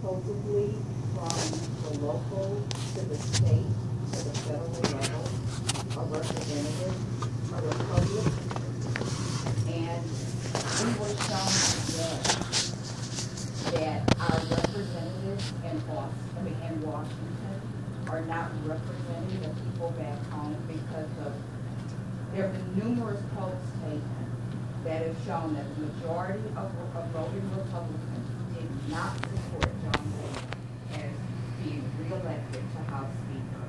supposedly from the local to the state to the federal level, a representative, a republic, and we were shown that our representatives in Washington are not representing the people back home because there have been numerous polls taken that have shown that the majority of voting Republicans did not support John Boehner as being reelected to House Speaker.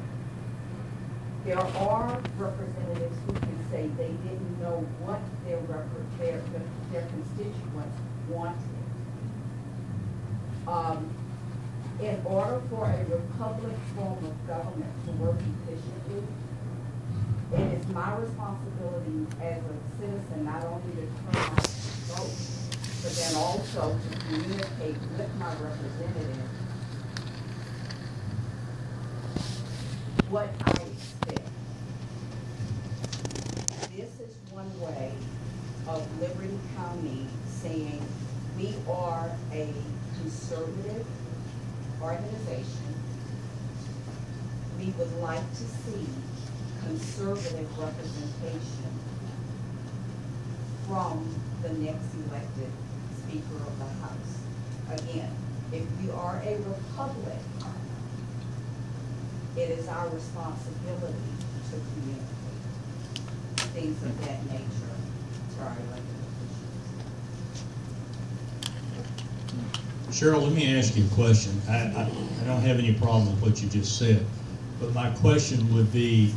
There are representatives who can say they didn't know what their constituents wanted. In order for a republic form of government to work efficiently, it is my responsibility as a citizen not only to turn out and vote, but then also to communicate with my representative what I expect. This is one way of Liberty County saying we are a conservative organization. We would like to see conservative representation from the next elected Speaker of the House. Again, if we are a republic, it is our responsibility to communicate things of that nature to our elected officials. Cheryl, let me ask you a question. I don't have any problem with what you just said, but my question would be,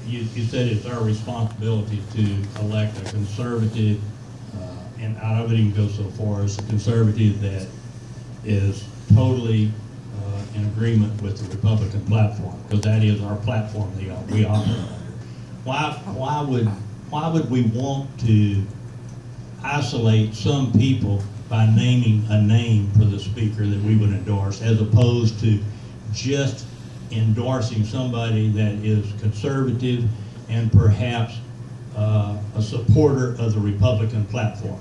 you said it's our responsibility to elect a conservative, and I wouldn't even go so far as a conservative that is totally in agreement with the Republican platform, because that is our platform we operate on. Why would we want to isolate some people by naming a name for the speaker that we would endorse, as opposed to just endorsing somebody that is conservative and perhaps a supporter of the Republican platform?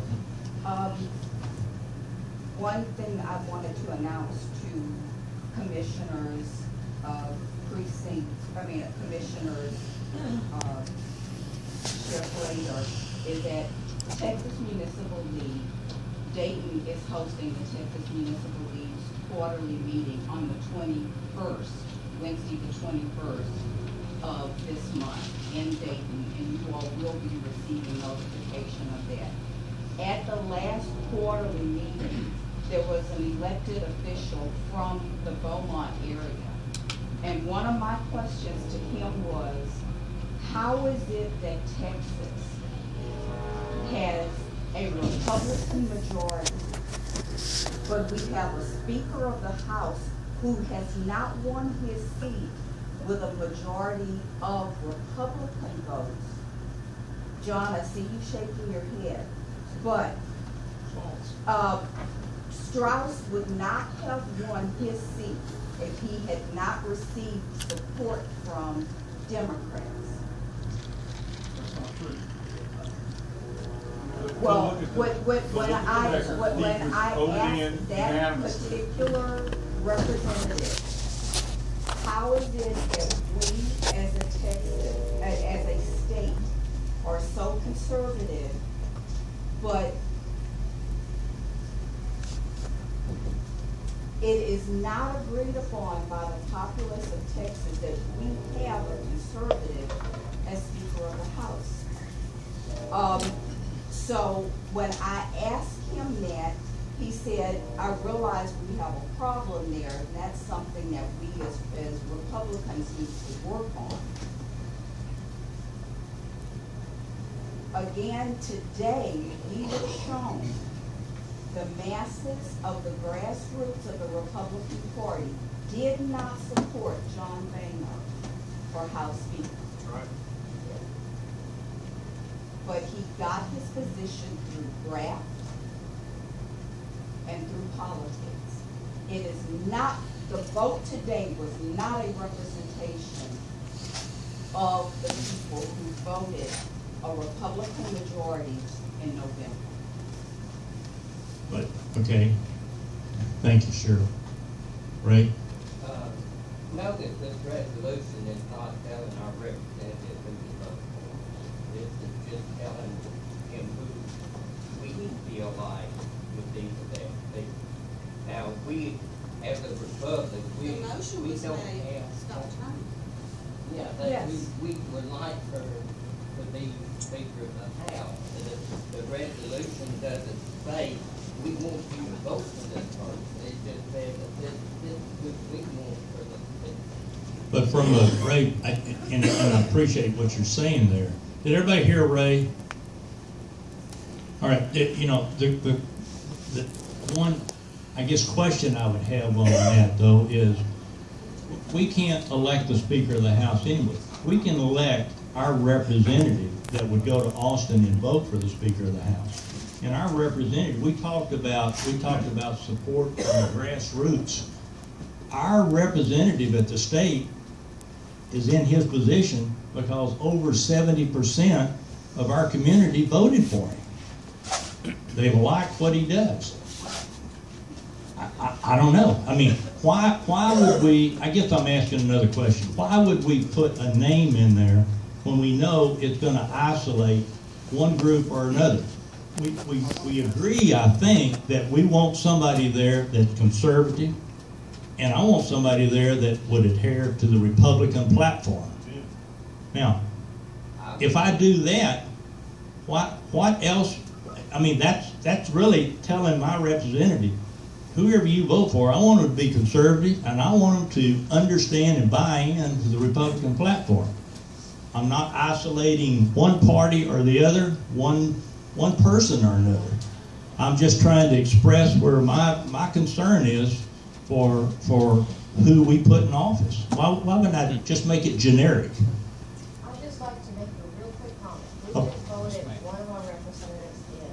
One thing I wanted to announce to commissioners of commissioners shift later is that Texas Municipal League, Dayton is hosting the Texas Municipal League's quarterly meeting on the 21st, Wednesday the 21st of this month in Dayton, and you all will be receiving notification of that. At the last quarterly meeting, there was an elected official from the Beaumont area, and one of my questions to him was, how is it that Texas has a Republican majority, but we have a Speaker of the House who has not won his seat with a majority of Republican votes? John, I see you shaking your head, but Straus would not have won his seat if he had not received support from Democrats. That's not true. Well, when I asked that particular representative, how is it that we as a Texas, as a state, are so conservative, but it is not agreed upon by the populace of Texas that we have a conservative as Speaker of the House? So when I asked him that, he said, I realize we have a problem there, and that's something that we as Republicans need to work on. Again, today, we have shown the masses of the grassroots of the Republican Party did not support John Boehner for House Speaker. Right. But he got his position through graft and through politics. It is not, the vote today was not a representation of the people who voted a Republican majority in November. But, okay, Thank you, Cheryl. Ray? Know that this resolution is not telling our representative who to vote for. This is just telling him who we feel like would be the best people. Now, we, as a republic, The motion we was don't made, have. Scott Turner. Yeah, Yes. we would like her to be Speaker of the House. The resolution doesn't say, we want you to vote for this person. It just says that this is who we want for the Speaker. But from a, Ray, and I appreciate what you're saying there. Did everybody hear Ray? All right, you know, the one, I guess, question I would have on that, though, is we can't elect the Speaker of the House anyway. We can elect our representative that would go to Austin and vote for the Speaker of the House. And our representative, we talked about support from the grassroots. Our representative at the state is in his position because over 70% of our community voted for him. They like what he does. I don't know. I mean, why would we, I guess I'm asking another question. Why would we put a name in there when we know it's going to isolate one group or another? We agree, I think, that we want somebody there that's conservative, and I want somebody there that would adhere to the Republican platform. Now, if I do that, what else? I mean, that's really telling my representative, whoever you vote for, I want them to be conservative, and I want them to understand and buy into the Republican platform. I'm not isolating one party or the other, one person or another. I'm just trying to express where my concern is for who we put in office. Why wouldn't I just make it generic? I'd just like to make a real quick comment. We Oh. just voted one of our representatives in.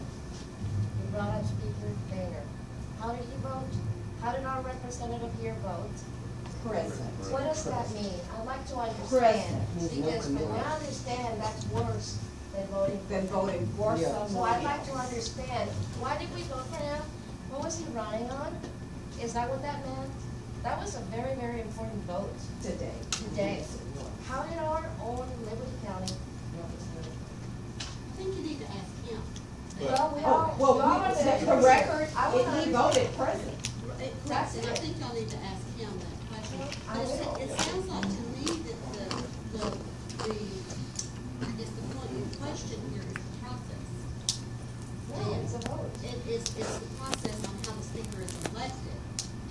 We brought up Speaker Boehner. How did he vote? How did our representative here vote? Present. What does that mean? I'd like to understand. Present. Because from what I understand, that's worse than voting. Then voting for So someone I'd like to else. understand, why did we vote for him? What was he running on? Is that what that meant? That was a very, very important vote Today. today. How did our own Liberty County representative? I think you need to ask him. Well, we Oh, all, well, we all are the record, I wanna he voted present. That's And I it. think y'all need to ask him that question. I But will. it sounds like to me that I guess the point in question here is the process. Yeah, it's a vote. It's the process on how the speaker is elected.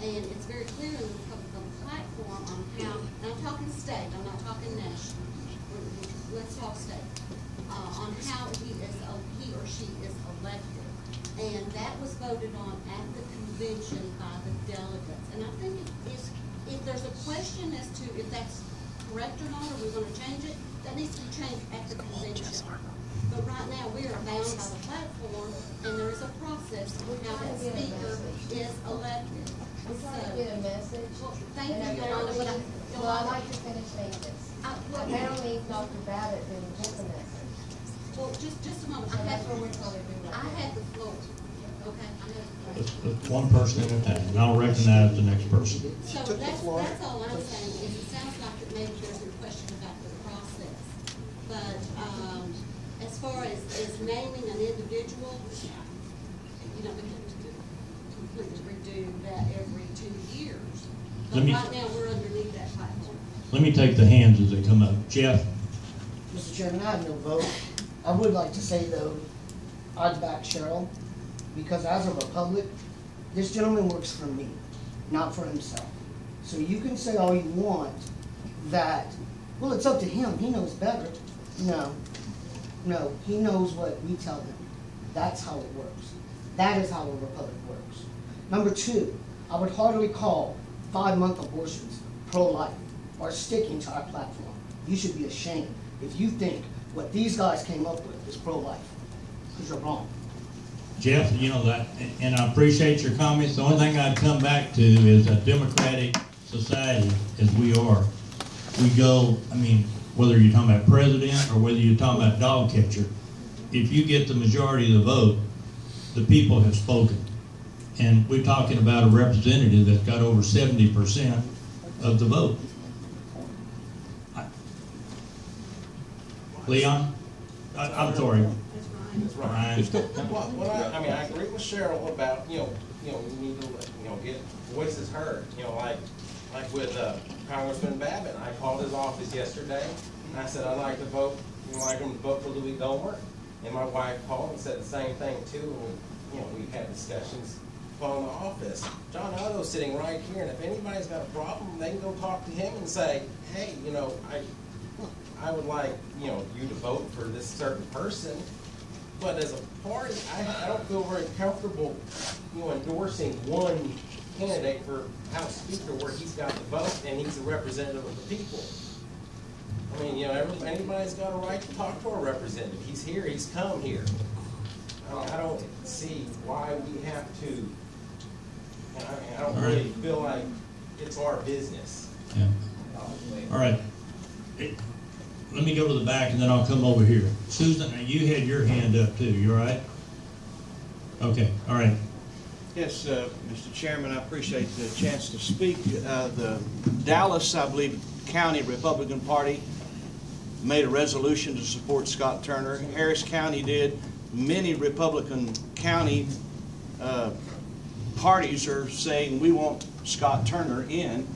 And it's very clear in the Republican platform on how, and I'm talking state, I'm not talking national. Let's talk state. On how he or she is elected. And that was voted on at the convention by the delegates. And I think if there's a question as to if that's correct or not, or we want to change it, that needs to be changed at the convention. But right now, we are bound by the platform, and there is a process on how that speaker is elected. We're trying to get a message. Well, thank And you, Yolanda, but Well, I'd like to finish saying this. Apparently, Dr. Babbitt didn't get the message. Well, just a moment. So that's what we're trying to do right I now. had the floor. Okay, I had the floor. It's one person at a time, and I'll recognize the next person. So that's all I'm saying, is it sounds like that maybe there's a question about the process. But, as far as naming an individual, you know, we can completely redo that every 2 years. But Let me- right now, we're underneath that platform. Let me take the hands as they come up. Jeff? Mr. Chairman, I have no vote. I would like to say, though, I'd back Cheryl, because as a Republic, this gentleman works for me, not for himself. So you can say all you want that, well, it's up to him, he knows better. No, he knows what we tell him. That's how it works. That is how a Republic works. Number two, I would heartily call 5-month abortions pro-life or sticking to our platform. You should be ashamed if you think what these guys came up with is pro-life, because you're wrong. Jeff, you know that, and I appreciate your comments. The only thing I'd come back to is a democratic society as we are. We go, I mean, whether you're talking about president or whether you're talking about dog catcher, if you get the majority of the vote, the people have spoken. And we're talking about a representative that's got over 70% of the vote. Leon? I'm sorry. That's right. Ryan. Well, I agree with Cheryl about, you need to, get voices heard. Like with Congressman Babbitt, I called his office yesterday, and I said, I'd like to vote, like him to vote for Louis Gohmert. And my wife called and said the same thing too, and, we had discussions phone the office. John Otto's sitting right here, and if anybody's got a problem, they can go talk to him and say, hey, I would like, you to vote for this certain person. But as a party, I don't feel very comfortable, endorsing one candidate for House Speaker where he's got the vote and he's a representative of the people. I mean, anybody's got a right to talk to a representative. He's here, he's come here. I don't see why we have to, I don't really feel like it's our business. Yeah. All right. Let me go to the back and then I'll come over here. Susan, you had your hand up too, you all right? Okay, all right. Yes, Mr. Chairman, I appreciate the chance to speak. The Dallas, I believe, County Republican Party made a resolution to support Scott Turner. Harris County did. Many Republican county parties are saying we want Scott Turner in.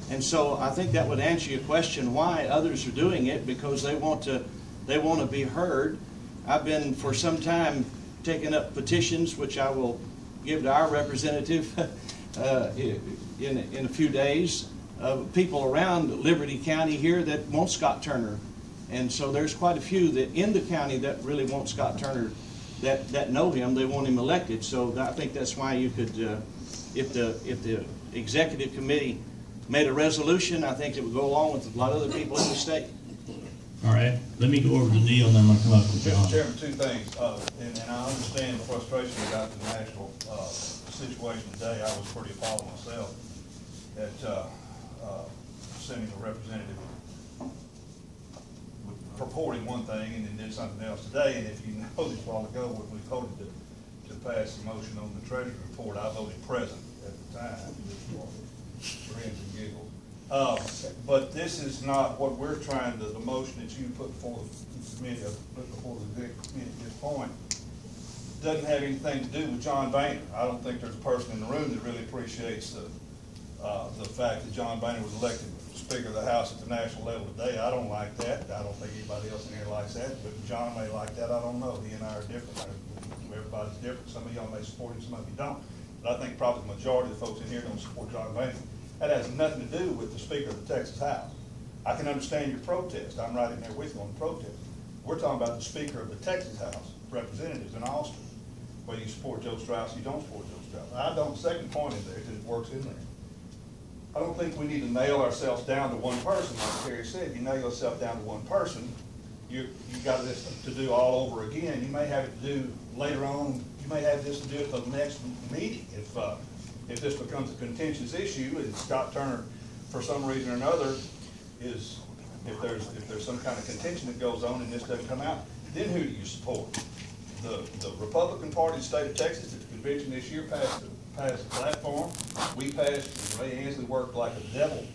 And so I think that would answer your question why others are doing it, because they want to be heard. I've been for some time taking up petitions, which I will give to our representative in a few days, of people around Liberty County here that want Scott Turner. And so there's quite a few that in the county that really want Scott Turner, that know him, they want him elected. So I think that's why you could, if the executive committee made a resolution, I think it would go along with a lot of other people in the state. All right, let me go over to Neil and then I'm going to come up to John. Mr. Chairman, two things, and I understand the frustration about the national situation today. I was pretty appalled myself at sending a representative purporting one thing and then did something else today. And if you noticed a while ago when we voted to pass the motion on the Treasury report, I voted present at the time. Grins and giggles. But this is not what we're trying to, the motion that you put before the committee, before the committee at this point, doesn't have anything to do with John Boehner. I don't think there's a person in the room that really appreciates the fact that John Boehner was elected Speaker of the House at the national level today. I don't like that. I don't think anybody else in here likes that, but John may like that. I don't know. He and I are different. Everybody's different. Some of y'all may support him, some of you don't. But I think probably the majority of the folks in here don't support John Boehner. That has nothing to do with the Speaker of the Texas House. I can understand your protest. I'm right in there with you on the protest. We're talking about the Speaker of the Texas House of Representatives in Austin. Whether you support Joe Straus, you don't support Joe Straus. I don't. Second point in there, it works in there. I don't think we need to nail ourselves down to one person. Like Terry said, you nail yourself down to one person, you got this to do all over again. You may have it to do later on. You may have this to do at the next meeting if this becomes a contentious issue and Scott Turner, for some reason or another, is if there's some kind of contention that goes on and this doesn't come out, then who do you support? The Republican Party of the state of Texas at the convention this year passed a platform. We passed, Ray Ansley worked like a devil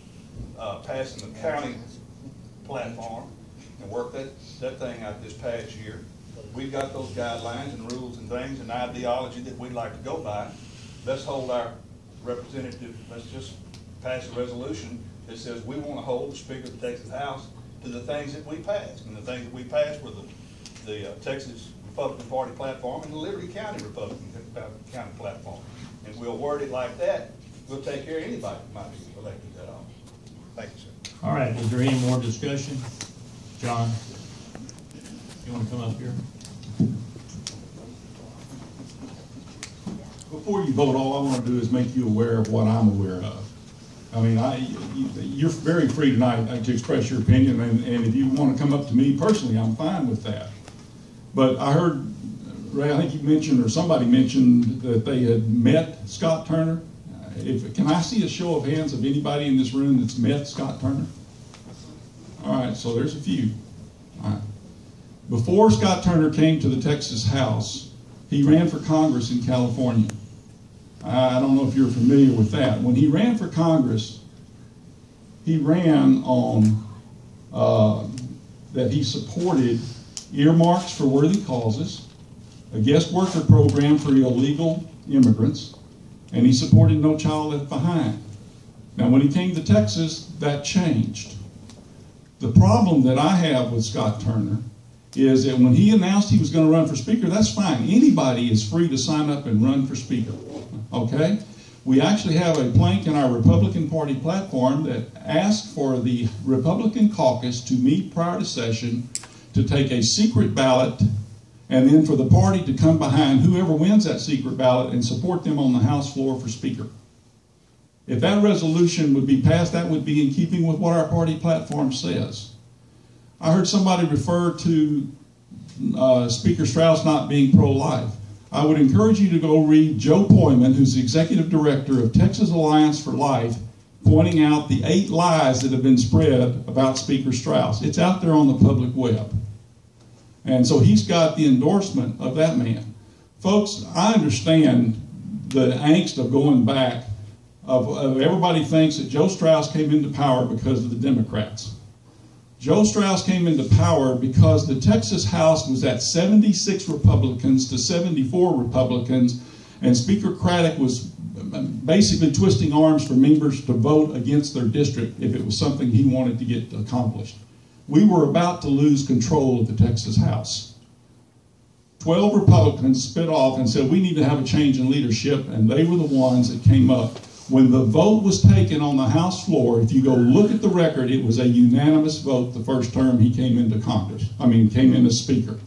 passing the county platform and worked that thing out this past year. We've got those guidelines and rules and things and ideology that we'd like to go by. Let's hold our representative, let's just pass a resolution that says we want to hold the Speaker of the Texas House to the things that we passed. And the things that we passed were the Texas Republican Party platform and the Liberty County Republican County platform. And we'll word it like that, we'll take care of anybody that might be elected that office. Thank you, sir. All right, is there any more discussion? John, you want to come up here? Before you vote, all I want to do is make you aware of what I'm aware of. I mean, you're very free tonight to express your opinion, and if you want to come up to me personally, I'm fine with that. But I heard, Ray, I think you mentioned, or somebody mentioned, that they had met Scott Turner. Can I see a show of hands of anybody in this room that's met Scott Turner? All right, so there's a few. All right. Before Scott Turner came to the Texas House, he ran for Congress in California. I don't know if you're familiar with that. When he ran for Congress, he ran on that he supported earmarks for worthy causes, a guest worker program for illegal immigrants, and he supported No Child Left Behind. Now, when he came to Texas, that changed. The problem that I have with Scott Turner is that when he announced he was going to run for Speaker, that's fine. Anybody is free to sign up and run for Speaker, okay? We actually have a plank in our Republican Party platform that asks for the Republican caucus to meet prior to session to take a secret ballot and then for the party to come behind whoever wins that secret ballot and support them on the House floor for Speaker. If that resolution would be passed, that would be in keeping with what our party platform says. I heard somebody refer to Speaker Straus not being pro-life. I would encourage you to go read Joe Poyman, who's the executive director of Texas Alliance for Life, pointing out the 8 lies that have been spread about Speaker Straus. It's out there on the public web. And so he's got the endorsement of that man. Folks, I understand the angst of going back, of everybody thinks that Joe Straus came into power because of the Democrats. Joe Straus came into power because the Texas House was at 76 Republicans to 74 Republicans, and Speaker Craddock was basically twisting arms for members to vote against their district if it was something he wanted to get accomplished. We were about to lose control of the Texas House. 12 Republicans split off and said we need to have a change in leadership, and they were the ones that came up. When the vote was taken on the House floor, if you go look at the record, it was a unanimous vote the first term he came into Congress. Came in as Speaker.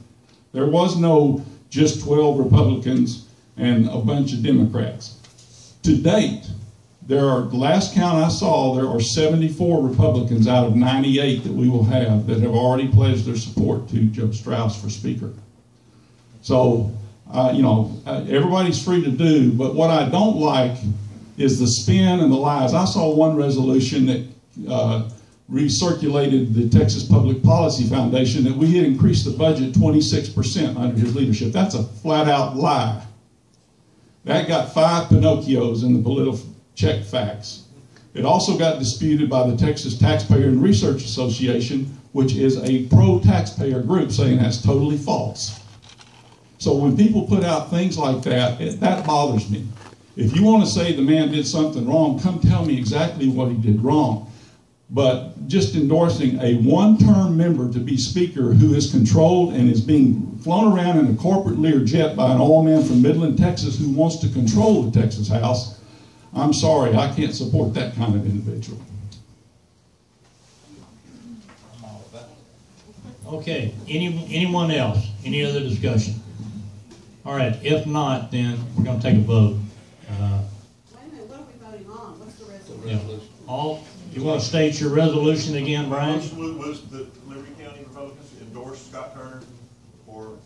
There was no just 12 Republicans and a bunch of Democrats. To date, the last count I saw, there are 74 Republicans out of 98 that we will have that have already pledged their support to Joe Straus for Speaker. So, everybody's free to do, but what I don't like is the spin and the lies. I saw one resolution that recirculated the Texas Public Policy Foundation that we had increased the budget 26% under his leadership. That's a flat-out lie. That got 5 Pinocchios in the political check facts. It also got disputed by the Texas Taxpayer and Research Association, which is a pro-taxpayer group, saying that's totally false. So when people put out things like that, that bothers me. If you want to say the man did something wrong, come tell me exactly what he did wrong. But just endorsing a one-term member to be Speaker who is controlled and is being flown around in a corporate Learjet by an old man from Midland, Texas who wants to control the Texas House, I'm sorry, I can't support that kind of individual. Okay, anyone else? Any other discussion? All right, if not, then we're going to take a vote. Wait a minute, what are we voting on? What's the resolution? You want to state your resolution again, Brian? Was the Liberty County Republicans endorse Scott Turner for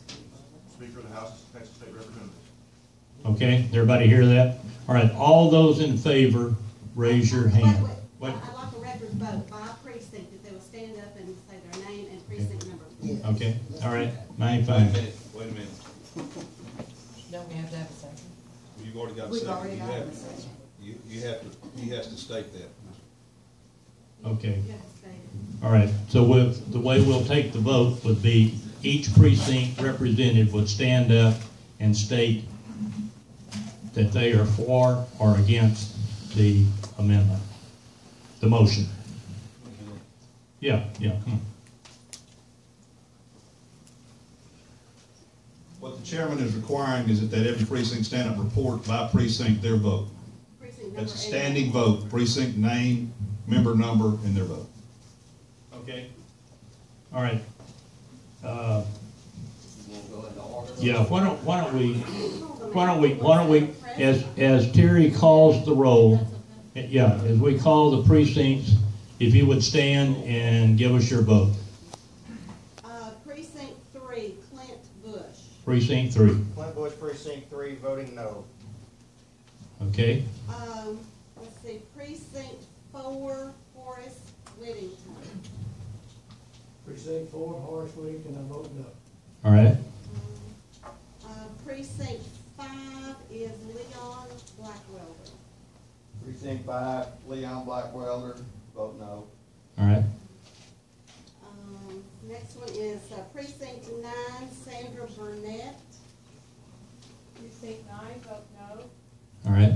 Speaker of the House of Texas State Representatives? Okay, everybody hear that? All right, all those in favor, raise your hand. Wait. I'd like a record vote by precinct, if they will stand up and say their name and precinct number. Okay, all right, 95. Wait a minute. Don't we have to have a second? You've already got a We've second. already got a second. He has to state that. Okay, You have to state it. all right, so the way we'll take the vote would be each precinct represented would stand up and state that they are for or against the amendment, the motion. Yeah, come on. What the chairman is requiring is that every precinct stand up and report by precinct their vote. Precinct number That's a 8. standing vote, precinct name, member number, and their vote. Okay. All right. You wanna go into order? Yeah, why don't we, as Terry calls the roll, yeah, as we call the precincts, if you would stand and give us your vote. Precinct 3, Clint Bush. Precinct 3, Clint Bush, Precinct 3, voting no. okay? Let's see, Precinct 4, Horace Whittington. Precinct 4, Horace Whittington, I vote no. All right, Precinct 5, 5 is Leon Blackwelder. Precinct 5, Leon Blackwelder, vote no. All right, Next one is precinct 9, Sandra Burnett. Precinct 9, vote no. all right,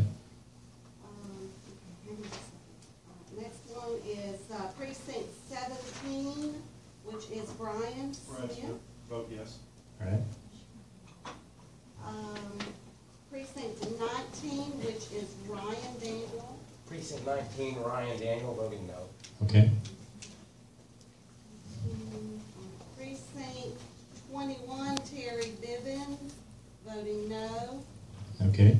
Next one is precinct 17, which is Brian Smith. Vote yes. all right, Precinct 19, which is Ryan Daniel. Precinct 19, Ryan Daniel, voting no. okay, Precinct 21, Terry Bivens, voting no. okay,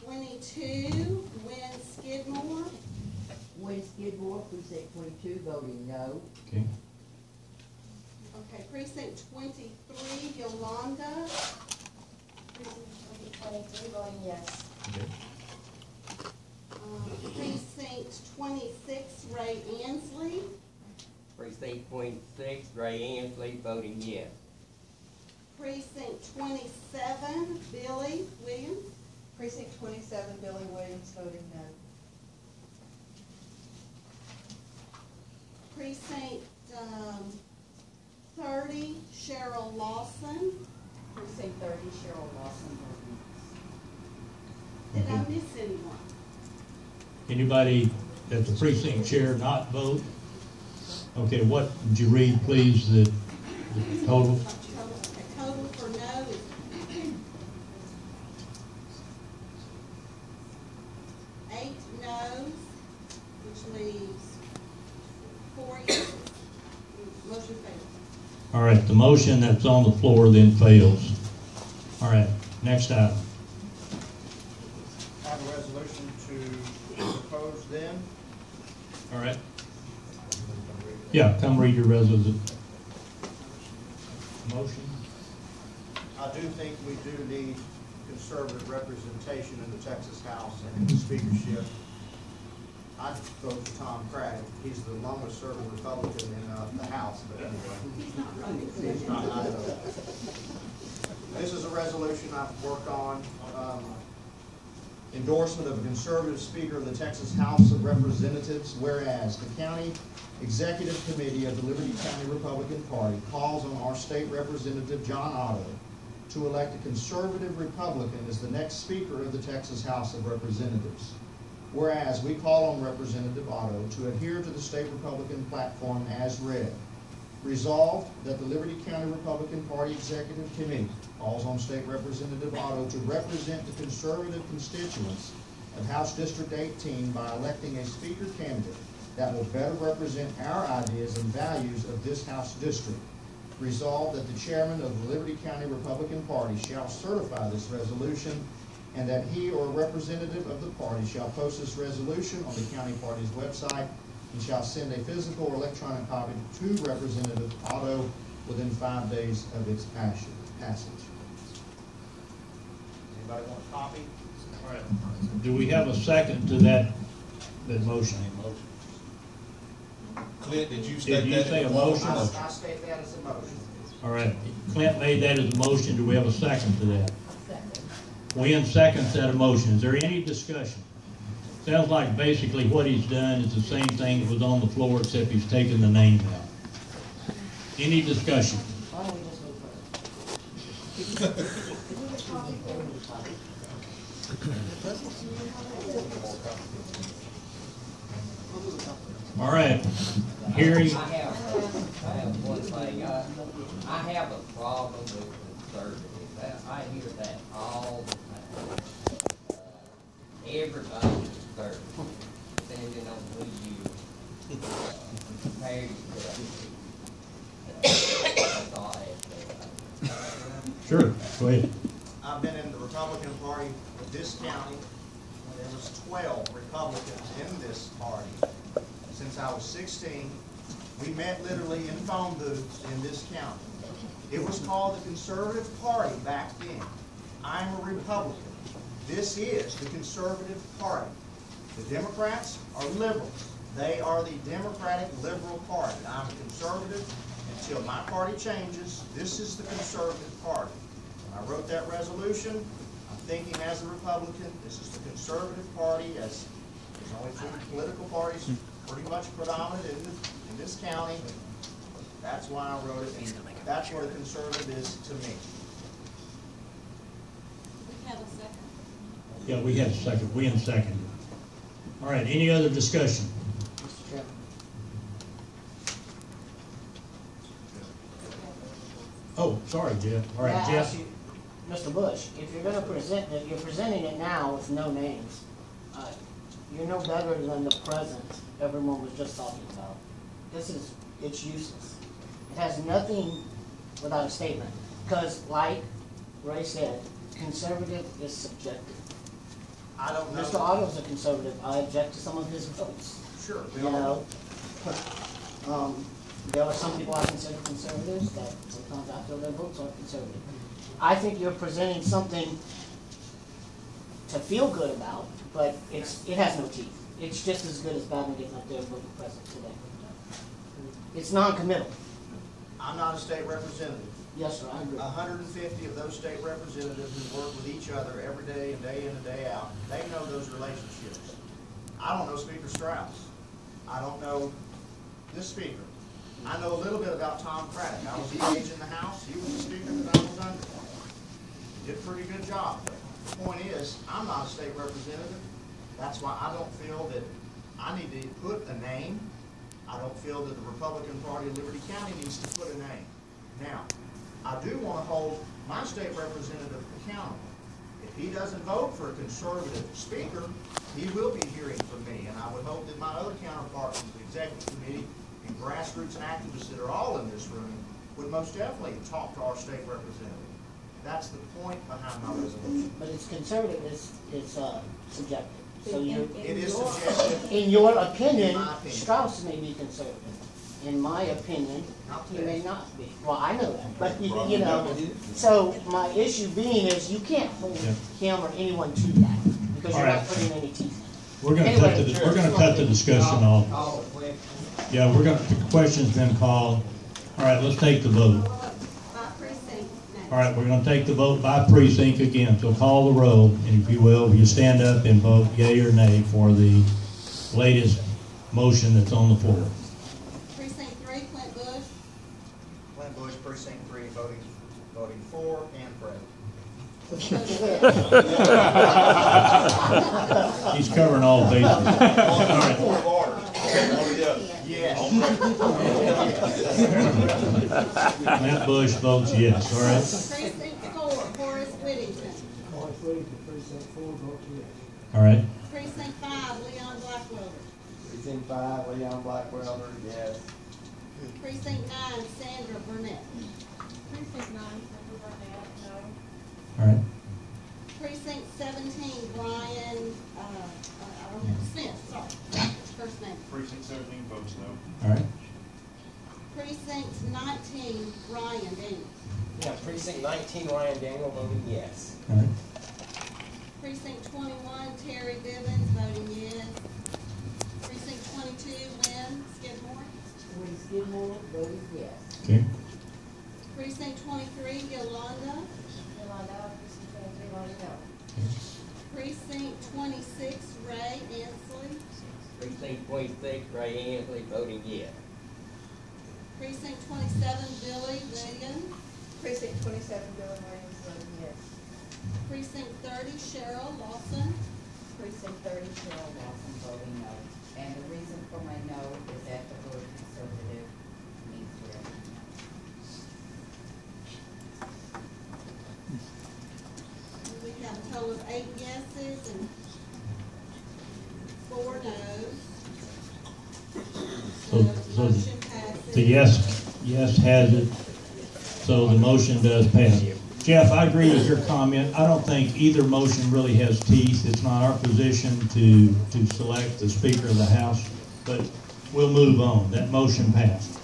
22, Wynn Skidmore. Wayne Skidmore, precinct 22, voting no. okay, Okay, precinct 23, Yolanda. Precinct 23, voting yes. okay, Precinct 26, Ray Ansley. Precinct 26, Ray Ansley, voting yes. Precinct 27, Billy Williams. Precinct 27, Billy Williams, voting no. Precinct 30, Cheryl Lawson. Precinct 30, Cheryl Lawson, voting Did I miss anyone? Anybody that's the precinct chair not vote? Okay, what would you read, please, the total? Total for no is 8 no's, which leaves 4 yeses. Motion fails. All right, the motion that's on the floor then fails. All right, next item. I have a resolution to propose then. All right. Yeah, come read your resolution. Motion? I do think we do need conservative representation in the Texas House and in the speakership. I'd vote for Tom Craddock. He's the longest serving Republican in the House, but anyway. He's not, I know. This is a resolution I've worked on, endorsement of a conservative speaker of the Texas House of Representatives, whereas the County Executive Committee of the Liberty County Republican Party calls on our state representative, John Otto, to elect a conservative Republican as the next Speaker of the Texas House of Representatives. Whereas we call on Representative Otto to adhere to the state Republican platform as read. Resolved that the Liberty County Republican Party Executive Committee calls on State Representative Otto to represent the conservative constituents of House District 18 by electing a speaker candidate that will better represent our ideas and values of this House district. Resolved that the chairman of the Liberty County Republican Party shall certify this resolution, and that he or a representative of the party shall post this resolution on the county party's website and shall send a physical or electronic copy to Representative Otto within 5 days of its passage. Anybody want a copy? All right. Do we have a second to that motion? Clint, did you Did state you that? say a in the form of motion? I state that as a motion. All right, Clint made that as a motion. Do we have a second to that? Second. Wynn seconds that motion. Is there any discussion? Sounds like basically what he's done is the same thing that was on the floor, except he's taken the name out. Any discussion? Why don't we just move forward? All right, hearing, I have one thing, I have a problem with conservatives, I hear that all the time. Everybody's conservative, depending on who you compare yourself to. That's all I have to say. sure, go ahead. I've been in the Republican Party of this county. There was 12 Republicans in this party since I was 16. We met literally in phone booths in this county. It was called the Conservative Party back then. I'm a Republican. This is the Conservative Party. The Democrats are liberals. They are the Democratic Liberal Party. I'm a conservative until my party changes. This is the Conservative Party. I wrote that resolution. I'm thinking as a Republican, this is the conservative party, as there's only two political parties pretty much predominant in this county. That's why I wrote it, and that's what a conservative is to me. We have a second. Yeah, we have a second, we have a second. All right, any other discussion? Mr. Chairman. Oh, sorry, Jeff. All right, May I ask Jeff. you, Mr. Bush, if you're gonna present it, you're presenting it now with no names. You're no better than the present everyone was just talking about. It's useless. It has nothing without a statement. Because like Ray said, conservative is subjective. I don't know. Mr. Otto's a conservative. I object to some of his votes. Sure, we You all know, there are some people I consider conservatives that sometimes I feel their votes are conservative. I think you're presenting something to feel good about, but it has no teeth. It's just as good as Biden getting up there and voting president today. It's non-committal. I'm not a state representative. Yes, sir, I agree. 150 of those state representatives who work with each other every day and day in and day out, they know those relationships. I don't know Speaker Straus. I don't know this speaker. I know a little bit about Tom Craddock. I was EH in the House. He was the speaker that I was under. He did a pretty good job. The point is, I'm not a state representative. That's why I don't feel that I need to put a name. I don't feel that the Republican Party of Liberty County needs to put a name. Now, I do want to hold my state representative accountable. If he doesn't vote for a conservative speaker, he will be hearing from me, and I would hope that my other counterparts in the executive committee and grassroots and activists that are all in this room would most definitely talk to our state representative. That's the point behind my resolution. But it's conservative, it's subjective. So It is subjective. in your opinion, In my opinion. Strauss may be conservative. In my opinion, he may not be. Well, I know that, but you know. So my issue being is you can't hold him or anyone to that because you're not putting any teeth in. We're gonna cut the discussion off. Yeah, the question's been called. All right, let's take the vote. By precinct, All right, we're gonna take the vote by precinct again, so call the roll, and if you will you stand up and vote yea or nay for the latest motion that's on the floor. Precinct 3, Clint Bush. Clint Bush, Precinct 3, voting for and present. He's covering all bases. All right. Point of order. Clint Bush votes yes, all right? Precinct 4, Horace Whittington. Precinct 4, vote yes. All right. Precinct 5, Leon Blackwelder. Precinct 5, Leon Blackwelder, yes. Precinct 9, Sandra Burnett. Precinct 9, Sandra Burnett, no. All right. Precinct 17, Brian, I don't have Smith, sorry, first name. Precinct 17 votes no. All right. Precinct 19, Ryan Daniels. Yeah, precinct 19, Ryan Daniel voting yes. All right. Precinct 21, Terry Bivens voting yes. Precinct 22, Lynn Skidmore. Woody Skidmore voted yes. Okay. Precinct 23, Yolanda. Yolanda, precinct 23, voting no. Precinct 26, Ray Ansley. Precinct 26, Ray Ansley voting yes. Precinct 27, Billy Williams. Precinct 27, Billy Williams, voting yes. Precinct 30, Cheryl Lawson. Precinct 30, Cheryl Lawson, voting no. And the reason for my no is that the word conservative means really no. We have a total of 8 yeses and 4 noes. So The motion passes. the yes has it, so the motion does pass. Jeff, I agree with your comment. I don't think either motion really has teeth. It's not our position to select the Speaker of the House, but we'll move on. That motion passed.